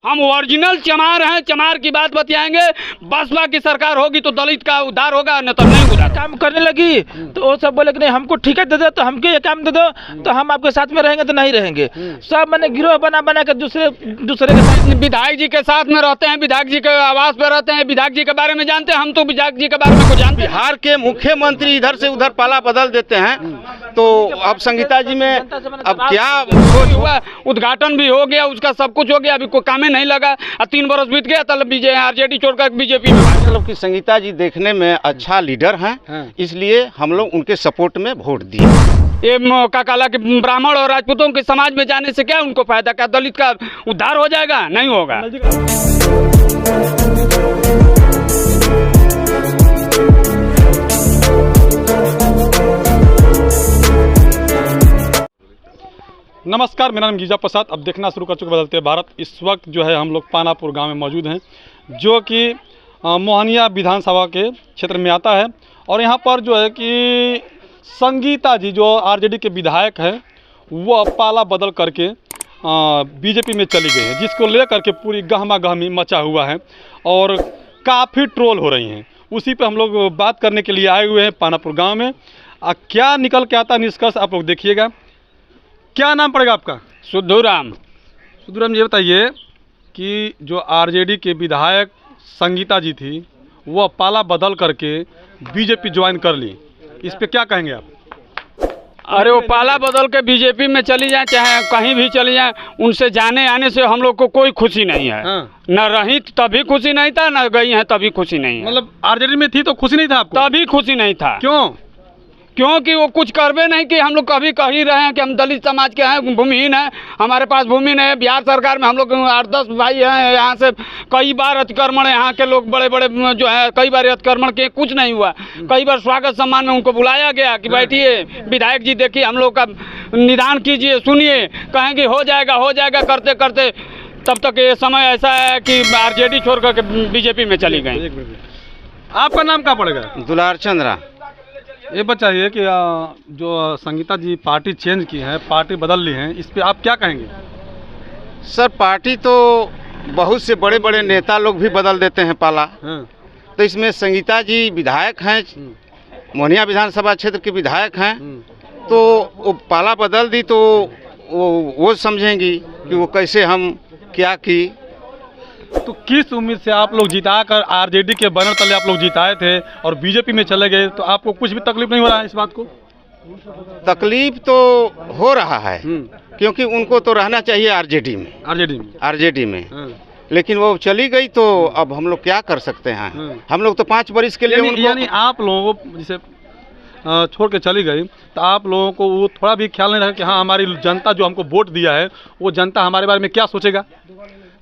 हम ओरिजिनल चमार हैं, चमार की बात बतियाएंगे। बसपा की सरकार होगी तो दलित का उद्धार होगा, न तो नहीं उद्धार। काम करने लगी तो वो सब बोले कि नहीं हमको ठेका दे दो, तो हमको ये काम दे दो तो हम आपके साथ में रहेंगे, तो नहीं रहेंगे। सब मैंने गिरोह बना बना के दूसरे के साथ। विधायक जी के साथ में रहते हैं, विधायक जी के आवास पे रहते हैं, विधायक जी के बारे में जानते हैं। हम तो विधायक जी के बारे में कुछ जानते हैं। बिहार के मुख्यमंत्री इधर से उधर पाला बदल देते हैं, तो अब संगीता जी में अब क्या हुआ, उद्घाटन भी हो गया, उसका सब कुछ हो गया, अभी कोई काम नहीं लगा। 3 बरस बीत गया, तब आरजेडी छोड़कर बीजेपी में। मतलब कि संगीता जी देखने में अच्छा लीडर हैं, इसलिए हम लोग उनके सपोर्ट में वोट दिए। ये का काला के ब्राह्मण और राजपूतों के समाज में जाने से क्या उनको फायदा, क्या दलित का उद्धार हो जाएगा? नहीं होगा। नमस्कार, मेरा नाम गीजा प्रसाद। अब देखना शुरू कर चुके बदलते भारत। इस वक्त जो है हम लोग पानापुर गांव में मौजूद हैं, जो कि मोहनिया विधानसभा के क्षेत्र में आता है। और यहाँ पर जो है कि संगीता जी जो आरजेडी के विधायक हैं, वो पाला बदल करके बीजेपी में चली गई हैं, जिसको लेकर के पूरी गहमा गहमी मचा हुआ है और काफ़ी ट्रोल हो रही हैं। उसी पे हम लोग बात करने के लिए आए हुए हैं पानापुर गाँव में। क्या निकल के आता निष्कर्ष आप लोग देखिएगा। क्या नाम पड़ेगा आपका? सुद्धूराम। सुद्धूराम, ये बताइए कि जो आरजेडी के विधायक संगीता जी थी, वो पाला बदल करके बीजेपी ज्वाइन कर ली, इस पे क्या कहेंगे आप? अरे वो पाला बदल के बीजेपी में चली जाए, चाहे कहीं भी चली जाए, उनसे जाने आने से हम लोग को कोई खुशी नहीं है। न रही तभी खुशी नहीं था, न गई है तभी खुशी नहीं है। मतलब आरजेडी में थी तो खुशी नहीं था आपको? तभी खुशी नहीं था। क्यों? क्योंकि वो कुछ करवे नहीं कि हम लोग कभी कह ही रहे हैं कि हम दलित समाज के हैं, भूमिहीन हैं, हमारे पास भूमि नहीं है। बिहार सरकार में हम लोग 8-10 भाई हैं, यहाँ से कई बार अतिक्रमण, यहाँ के लोग बड़े बड़े जो है कई बार अतिक्रमण किए, कुछ नहीं हुआ। कई बार स्वागत सम्मान में उनको बुलाया गया कि बैठिए विधायक जी, देखिए हम लोग का निदान कीजिए, सुनिए। कहेंगे हो जाएगा करते करते तब तक ये समय ऐसा है कि आरजेडी छोड़ कर बीजेपी में चली गई। आपका नाम क्या पड़ेगा? दुलार चंद्रा। ये बताइए कि जो संगीता जी पार्टी चेंज की है, पार्टी बदल ली है, इस पे आप क्या कहेंगे? सर, पार्टी तो बहुत से बड़े बड़े नेता लोग भी बदल देते हैं पाला। तो इसमें संगीता जी विधायक हैं, मोहनिया विधानसभा क्षेत्र के विधायक हैं, तो वो पाला बदल दी तो वो समझेंगी कि वो कैसे हम क्या की। तो किस उम्मीद से आप लोग जिता कर आरजेडी के बैनर तले आप लोग जिताए थे और बीजेपी में चले गए, तो आपको कुछ भी तकलीफ नहीं हो रहा है इस बात को? तकलीफ तो हो रहा है, क्योंकि उनको तो रहना चाहिए आरजेडी में। लेकिन वो चली गई तो अब हम लोग क्या कर सकते हैं? हम लोग तो 5 वर्ष के लिए यानी आप लोगों को जैसे छोड़ के चली गई, तो आप लोगों को वो थोड़ा भी ख्याल नहीं रहा कि हाँ हमारी जनता जो हमको वोट दिया है, वो जनता हमारे बारे में क्या सोचेगा?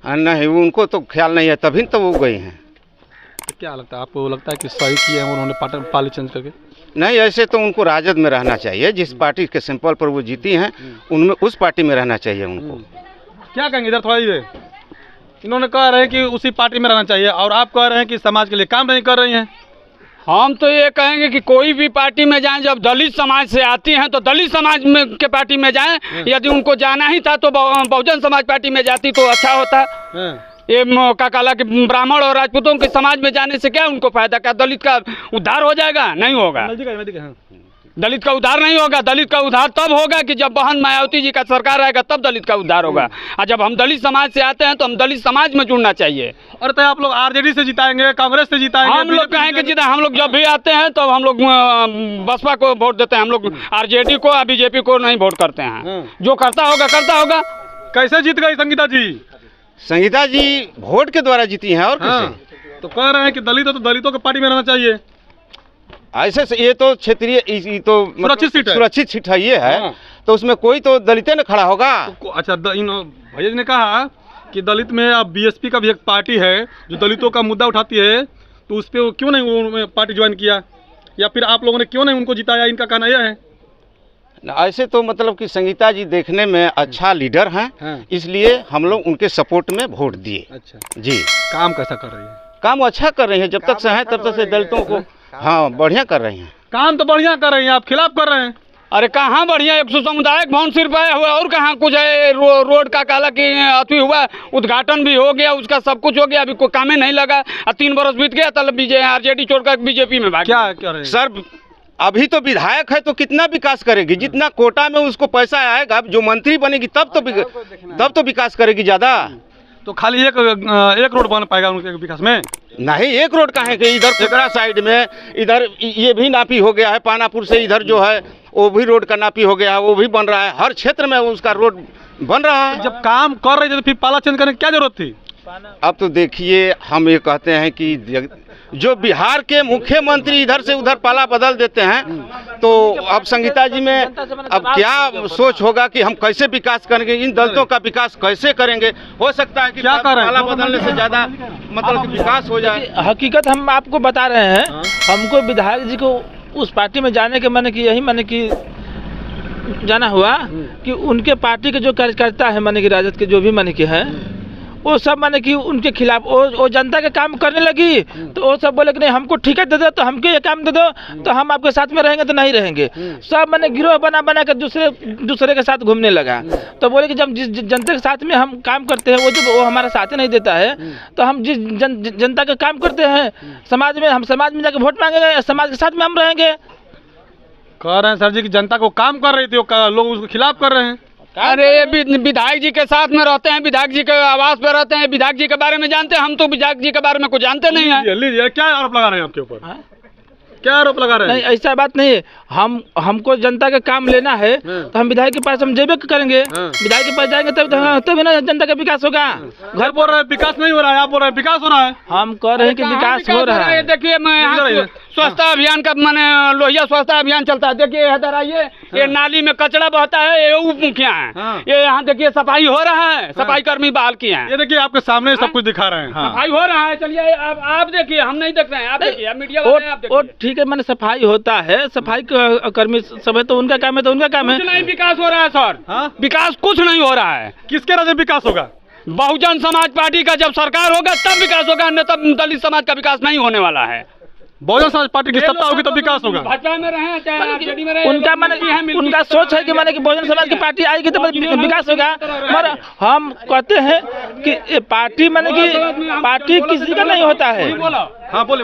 नहीं, उनको तो ख्याल नहीं है, तभी तो वो गई हैं। तो क्या लगता है आपको? लगता है कि सही किया है उन्होंने पार्टी चेंज करके? नहीं, ऐसे तो उनको राजद में रहना चाहिए। जिस पार्टी के सिंपल पर वो जीती हैं, उनमें उस पार्टी में रहना चाहिए उनको। क्या कहेंगे इधर थोड़ा ये? इन्होंने कह रहे हैं कि उसी पार्टी में रहना चाहिए, और आप कह रहे हैं कि समाज के लिए काम नहीं कर रही हैं। हम तो ये कहेंगे कि कोई भी पार्टी में जाएं, जब दलित समाज से आती हैं तो दलित समाज में के पार्टी में जाएं। यदि उनको जाना ही था तो बहुजन समाज पार्टी में जाती तो अच्छा होता। ये का काला के ब्राह्मण और राजपूतों के समाज में जाने से क्या उनको फायदा, क्या दलित का उद्धार हो जाएगा? नहीं होगा। दलित का उद्धार नहीं होगा। दलित का उद्धार तब होगा कि जब बहन मायावती जी का सरकार आएगा, तब दलित का उद्धार होगा। और जब हम दलित समाज से आते हैं तो हम दलित समाज में जुड़ना चाहिए। और तो आप लोग आरजेडी से जिताएंगे, कांग्रेस से जिताएंगे? हम लोग कहेंगे जितना हम लोग जब भी आते हैं तो हम लोग बसपा को वोट देते हैं। हम लोग आरजेडी को या बीजेपी को नहीं वोट करते हैं। जो करता होगा। कैसे जीत गई संगीता जी? संगीता जी वोट के द्वारा जीती हैं। और कैसे? तो कह रहे हैं कि दलित है तो दलितों के पार्टी में रहना चाहिए। ऐसे से ये तो क्षेत्रीय, ये तो सुरक्षित सीट है, ये है। तो उसमें कोई तो दलित न खड़ा होगा। अच्छा, इन भैया जी ने कहा कि दलित में अब बीएसपी का भी एक पार्टी है जो दलितों का मुद्दा उठाती है, तो उस पर क्यों नहीं वो पार्टी ज्वाइन किया, या फिर आप लोगों ने क्यों नहीं उनको जिताया? इनका कहना यह है। ऐसे तो मतलब कि संगीता जी देखने में अच्छा लीडर हैं, इसलिए हम लोग उनके सपोर्ट में वोट दिए। अच्छा जी। काम कैसा कर रही है? काम अच्छा कर रही है, जब तक से हैं तब तक से दलितों को बढ़िया कर रही हैं। काम तो बढ़िया कर रही हैं, आप खिलाफ कर रहे हैं। अरे कहाँ बढ़िया 100 सामुदायिक भवन सिर्फ है हुआ और कहाँ कुछ है। रोड का काला कि अति हुआ, उद्घाटन भी हो गया, उसका सब कुछ हो गया, अभी कोई काम ही नहीं लगा। 3 बरस बीत गया तब आरजेडी छोड़कर बीजेपी में भाग क्या कर रहे हैं सर? अभी तो विधायक है तो कितना विकास करेगी? जितना कोटा में उसको पैसा आएगा, जो मंत्री बनेगी तब तो विकास करेगी ज़्यादा। तो खाली एक रोड बन पाएगा उनके विकास में? नहीं, एक रोड कहाँ है? इधर कुकरा साइड में इधर ये भी नापी हो गया है, पानापुर से इधर जो है वो भी रोड का नापी हो गया है, वो भी बन रहा है। हर क्षेत्र में उसका रोड बन रहा है। जब काम कर रहे थे तो फिर पाला चेंज करने की क्या जरूरत थी? अब तो देखिए, हम ये कहते हैं कि जो बिहार के मुख्यमंत्री इधर से उधर पाला बदल देते हैं, तो अब संगीता जी में अब क्या सोच होगा कि हम कैसे विकास करेंगे, इन दलितों का विकास कैसे करेंगे? हो सकता है कि क्या कर रहे हैं? पाला बदलने से ज़्यादा मतलब कि विकास हो जाए। हकीकत हम आपको बता रहे हैं। हमको विधायक जी को उस पार्टी में जाने के मैंने कि यही मैंने कि जाना हुआ कि उनके पार्टी के जो कार्यकर्ता है मैंने कि राजद के जो भी मैंने कि है, वो सब माने कि उनके खिलाफ वो जनता के काम करने लगी, तो वो सब बोले कि नहीं हमको ठेका दे दो, तो हमको ये काम दे दो, तो हम आपके साथ में रहेंगे तो नहीं रहेंगे। सब मैंने गिरोह बना कर दूसरे के साथ घूमने लगा। तो बोले कि जब जिस जनता के साथ में हम काम करते हैं वो हमारा साथ ही नहीं देता है, तो हम जिस जनता का काम करते हैं समाज में, हम समाज में जाकर वोट मांगेंगे, समाज के साथ में हम रहेंगे। कह रहे हैं सर जी कि जनता को काम कर रही थी, लोग उसके खिलाफ कर रहे हैं। अरे ये विधायक जी के साथ में रहते हैं, विधायक जी के आवास पे रहते हैं, विधायक जी के बारे में जानते हैं। हम तो विधायक जी के बारे में कुछ जानते नहीं है। लीजिए, क्या आरोप लगा रहे हैं आपके ऊपर? क्या आरोप लगा रहे हैं? नहीं, ऐसा बात नहीं है। हमको जनता का काम लेना है तो हम विधायक के पास हम जेबे करेंगे। विधायक के पास जाएंगे तभी ना जनता का विकास होगा। घर बोल रहे हैं विकास नहीं हो रहा है, आप बोल रहे हैं विकास हो रहा है। हम कह रहे हैं कि विकास हो रहा है। देखिए, मैं यहाँ स्वच्छता अभियान का मैंने लोहिया स्वच्छता अभियान चलता है। देखिए इधर आइए, ये नाली में कचरा बहता है, ये उप मुखिया है। ये यहाँ देखिए सफाई हो रहा है, सफाई कर्मी बहाल किए हैं। ये देखिए आपके सामने सब कुछ दिखा रहे हैं। सफाई हो रहा है। चलिए आप देखिए, हम नहीं देख रहे हैं, आप देखिए, मीडिया वाले आप देखिए। ठीक है, मैंने सफाई होता है, सफाई कर्मी सब है तो उनका काम है, तो उनका काम है। कुछ नहीं विकास हो रहा है सर, विकास कुछ नहीं हो रहा है। किसके राज में विकास होगा? बहुजन समाज पार्टी का जब सरकार होगा तब विकास होगा, अन्य तब दलित समाज का विकास नहीं होने वाला है। बहुजन समाज पार्टी की सत्ता होगी तब विकास होगा। भाजपा में रहे चाहे आरजेडी में रहे, उनका माने उनका सोच है कि माने कि बहुजन समाज की पार्टी आएगी तो विकास होगा। मगर हम कहते हैं कि पार्टी माने कि पार्टी किसी का नहीं होता है। हाँ बोले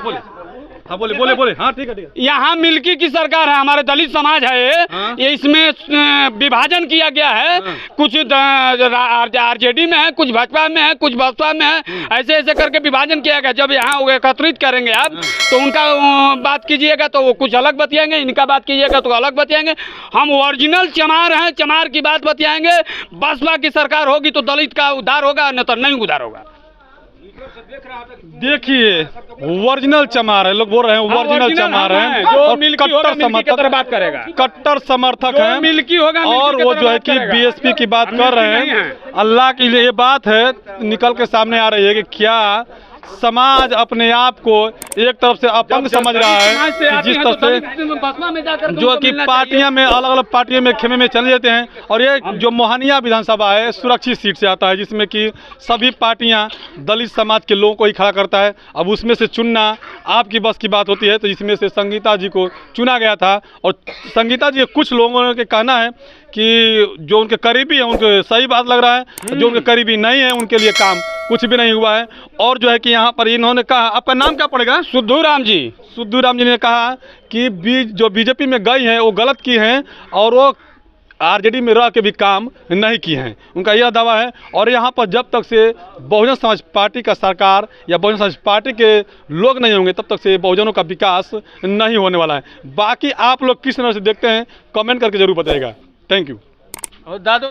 बोले। हाँ ठीक है। यहाँ मिल्की की सरकार है, हमारे दलित समाज है ये इसमें विभाजन किया गया है। कुछ आरजेडी में है, कुछ भाजपा में है, कुछ बसपा में है, ऐसे करके विभाजन किया गया। जब यहाँ एकत्रित करेंगे आप तो उनका बात कीजिएगा तो वो कुछ अलग बतियाएंगे, इनका बात कीजिएगा तो अलग बतियाएंगे। हम ओरिजिनल चमार हैं, चमार की बात बतियाएंगे। बसपा की सरकार होगी तो दलित का उद्धार होगा, नहीं तो नहीं उद्धार होगा। देखिए ओरिजिनल चमार है, लोग बोल रहे हैं ओरिजिनल चमार है और कट्टर समर्थक हैं, मिल्की होगा और वो जो है कि बीएसपी की बात कर रहे हैं। अल्लाह के लिए ये बात है निकल के सामने आ रही है कि क्या समाज अपने आप को एक तरफ से अपंग समझ रहा है कि जिस तरफ से जो कि पार्टियां में अलग अलग पार्टियों में खेमे में चले जाते हैं। और ये जो मोहनिया विधानसभा है सुरक्षित सीट से आता है, जिसमें कि सभी पार्टियां दलित समाज के लोगों को ही खड़ा करता है। अब उसमें से चुनना आपकी बस की बात होती है, तो इसमें से संगीता जी को चुना गया था। और संगीता जी कुछ लोगों के कहना है कि जो उनके करीबी है उनको सही बात लग रहा है, जो उनके करीबी नहीं है उनके लिए काम कुछ भी नहीं हुआ है। और जो है कि यहाँ पर इन्होंने कहा, आपका नाम क्या पड़ेगा? सुद्धू राम जी ने कहा कि जो बीजेपी में गई हैं वो गलत की हैं और वो आरजेडी में रह के भी काम नहीं किए हैं, उनका यह दावा है। और यहाँ पर जब तक से बहुजन समाज पार्टी का सरकार या बहुजन समाज पार्टी के लोग नहीं होंगे तब तक से बहुजनों का विकास नहीं होने वाला है। बाकी आप लोग किस तरह से देखते हैं कमेंट करके जरूर बताइएगा। Thank you.